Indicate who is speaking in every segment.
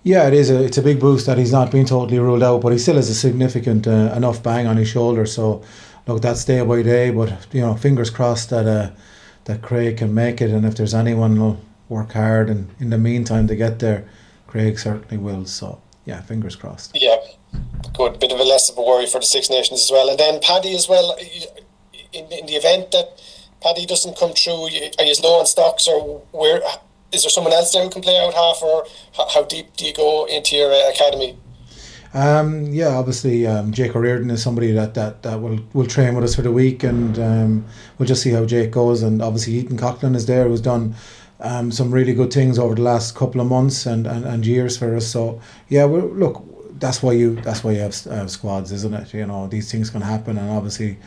Speaker 1: Yeah, it's a big boost that he's not been totally ruled out, but he still has a significant enough bang on his shoulder. So, look, that's day by day. But fingers crossed that Craig can make it, and if there's anyone who'll work hard, and in the meantime to get there, Craig certainly will. So, yeah, fingers crossed.
Speaker 2: Yeah, good. Bit of a less of a worry for the Six Nations as well, and then Paddy as well. In the event that Paddy doesn't come through, are you low on stocks, or where? Is there someone else there who can play out half, or how deep do you go into your academy?
Speaker 1: Yeah, obviously, Jake O'Riordan is somebody that will train with us for the week, and we'll just see how Jake goes. And obviously, Ethan Coughlin is there, who's done some really good things over the last couple of months and years for us. So yeah, look, that's why you have squads, isn't it? These things can happen, and obviously,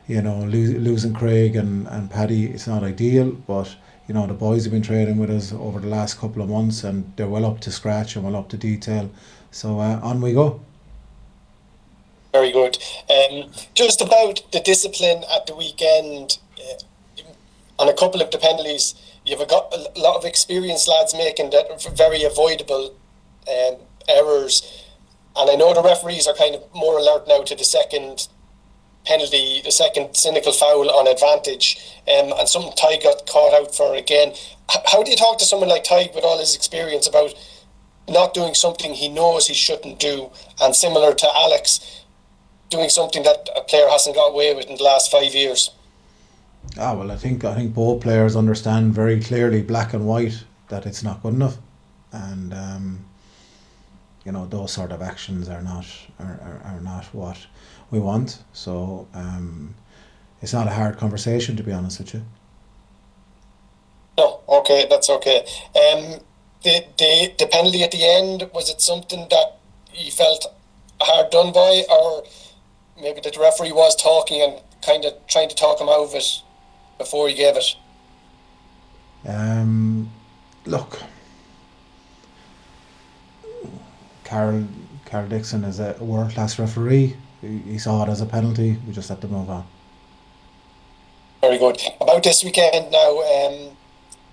Speaker 1: losing Craig and Paddy, it's not ideal, but. The boys have been training with us over the last couple of months, and they're well up to scratch and well up to detail. So on we go.
Speaker 2: Very good. Just about the discipline at the weekend, on a couple of the penalties, you've got a lot of experienced lads making that very avoidable errors. And I know the referees are kind of more alert now to the second penalty, the second cynical foul on advantage, and something Tig got caught out for again. How do you talk to someone like Tig with all his experience about not doing something he knows he shouldn't do, and similar to Alex, doing something that a player hasn't got away with in the last 5 years?
Speaker 1: Well, I think both players understand very clearly, black and white, that it's not good enough, and those sort of actions are not what we want. So it's not a hard conversation, to be honest with you.
Speaker 2: No, okay, that's okay. The penalty at the end, was it something that you felt hard done by, or maybe that the referee was talking and kind of trying to talk him out of it before he gave it?
Speaker 1: Look, Carl Dixon is a world-class referee. He saw it as a penalty. We just had to move on.
Speaker 2: Very good. About this weekend now,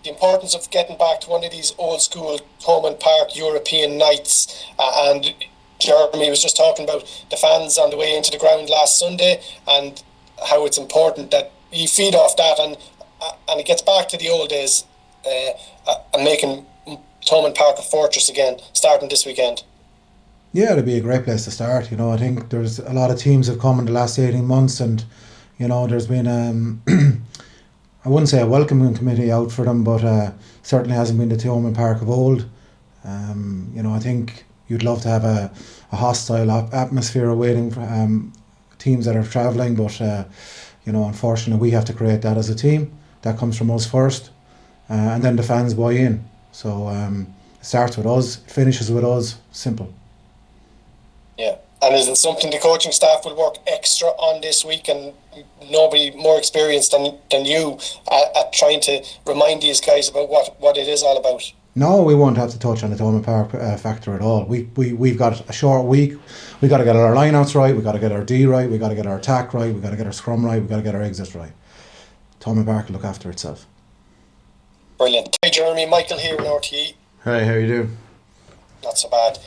Speaker 2: the importance of getting back to one of these old school home and park European nights, and Jeremy was just talking about the fans on the way into the ground last Sunday, and how it's important that you feed off that, and it gets back to the old days, and making home and park a fortress again, starting this weekend.
Speaker 1: Yeah, it'd be a great place to start. I think there's a lot of teams have come in the last 18 months, and there's been I wouldn't say a welcoming committee out for them, but certainly hasn't been the Thomond Park of old. I think you'd love to have a hostile atmosphere awaiting teams that are travelling, but unfortunately we have to create that as a team. That comes from us first, and then the fans buy in. So it starts with us, it finishes with us. Simple.
Speaker 2: Yeah, and is it something the coaching staff will work extra on this week, and nobody more experienced than you at trying to remind these guys about what it is all about?
Speaker 1: No, we won't have to touch on the Thomond Park factor at all. We've got a short week. We got to get our lineouts right. We got to get our D right. We got to get our attack right. We got to get our scrum right. We got to get our exit right. Thomond Park will look after itself.
Speaker 2: Brilliant. Hey Jeremy, Michael here in RTE.
Speaker 1: Hey, how you doing?
Speaker 2: Not so bad.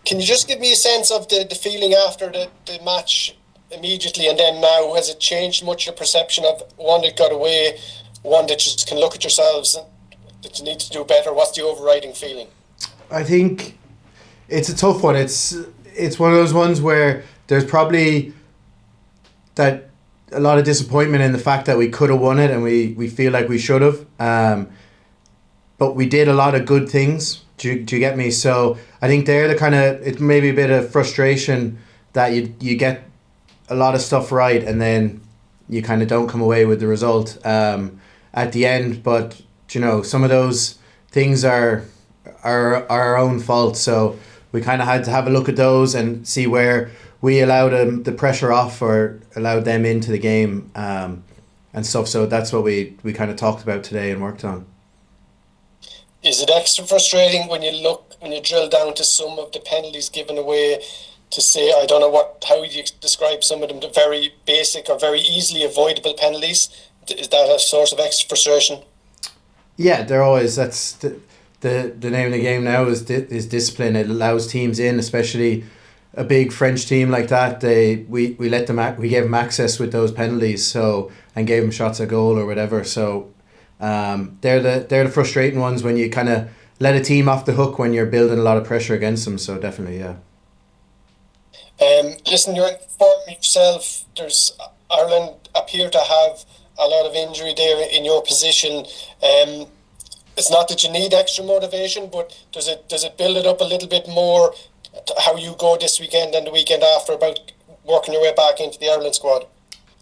Speaker 2: Can you just give me a sense of the feeling after the match immediately and then now? Has it changed much your perception of one that got away, one that just can look at yourselves and that you need to do better? What's the overriding feeling?
Speaker 3: I think it's a tough one. It's one of those ones where there's probably that a lot of disappointment in the fact that we could have won it and we feel like we should have. But we did a lot of good things. Do you get me? So I think they're the kind of, it may be a bit of frustration that you get a lot of stuff right and then you kind of don't come away with the result at the end. But some of those things are our own fault. So we kind of had to have a look at those and see where we allowed the pressure off or allowed them into the game and stuff. So that's what we kind of talked about today and worked on.
Speaker 2: Is it extra frustrating when you drill down to some of the penalties given away, to say, I don't know how you describe some of them, the very basic or very easily avoidable penalties? Is that a source of extra frustration?
Speaker 3: Yeah, they're always, the name of the game now is discipline. It allows teams in, especially a big French team like that. We let them we gave them access with those penalties, so, and gave them shots at goal or whatever. So they're the frustrating ones when you kind of let a team off the hook when you're building a lot of pressure against them. So definitely, yeah.
Speaker 2: Listen, you're informing yourself. There's Ireland appear to have a lot of injury there in your position. It's not that you need extra motivation, but does it build it up a little bit more? How you go this weekend and the weekend after about working your way back into the Ireland squad?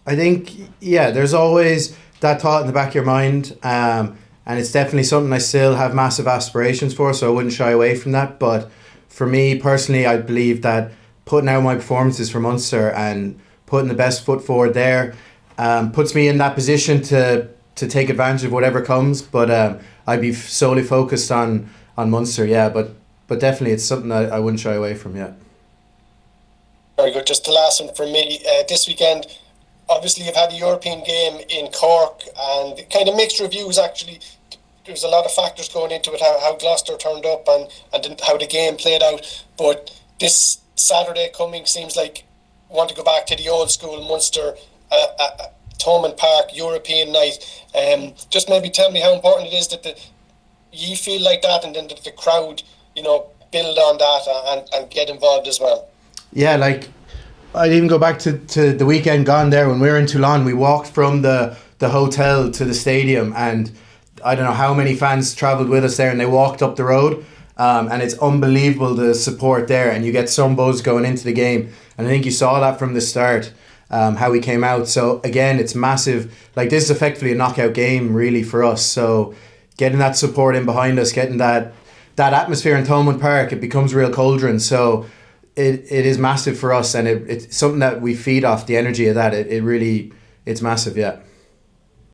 Speaker 3: I think, yeah, there's always that thought in the back of your mind, and it's definitely something I still have massive aspirations for, so I wouldn't shy away from that. But for me personally, I believe that putting out my performances for Munster and putting the best foot forward there puts me in that position to take advantage of whatever comes. But I'd be solely focused on Munster, yeah. But definitely it's something that I wouldn't shy away from, yeah.
Speaker 2: Very good. Just the last one from me. This weekend, obviously you've had a European game in Cork, and kind of mixed reviews actually. There's a lot of factors going into it, how Gloucester turned up and how the game played out. But this Saturday coming seems like want to go back to the old school Munster Thomond Park European night. Just maybe tell me how important it is that you feel like that, and then the crowd, build on that and get involved as well.
Speaker 3: Yeah, like I'd even go back to the weekend gone there when we were in Toulon. We walked from the hotel to the stadium, and I don't know how many fans travelled with us there, and they walked up the road. And it's unbelievable the support there, and you get some buzz going into the game. And I think you saw that from the start, how we came out. So again, it's massive. Like, this is effectively a knockout game really for us. So getting that support in behind us, getting that atmosphere in Thomond Park, it becomes a real cauldron. So it is massive for us, and it's something that we feed off the energy of that. It's massive, yeah.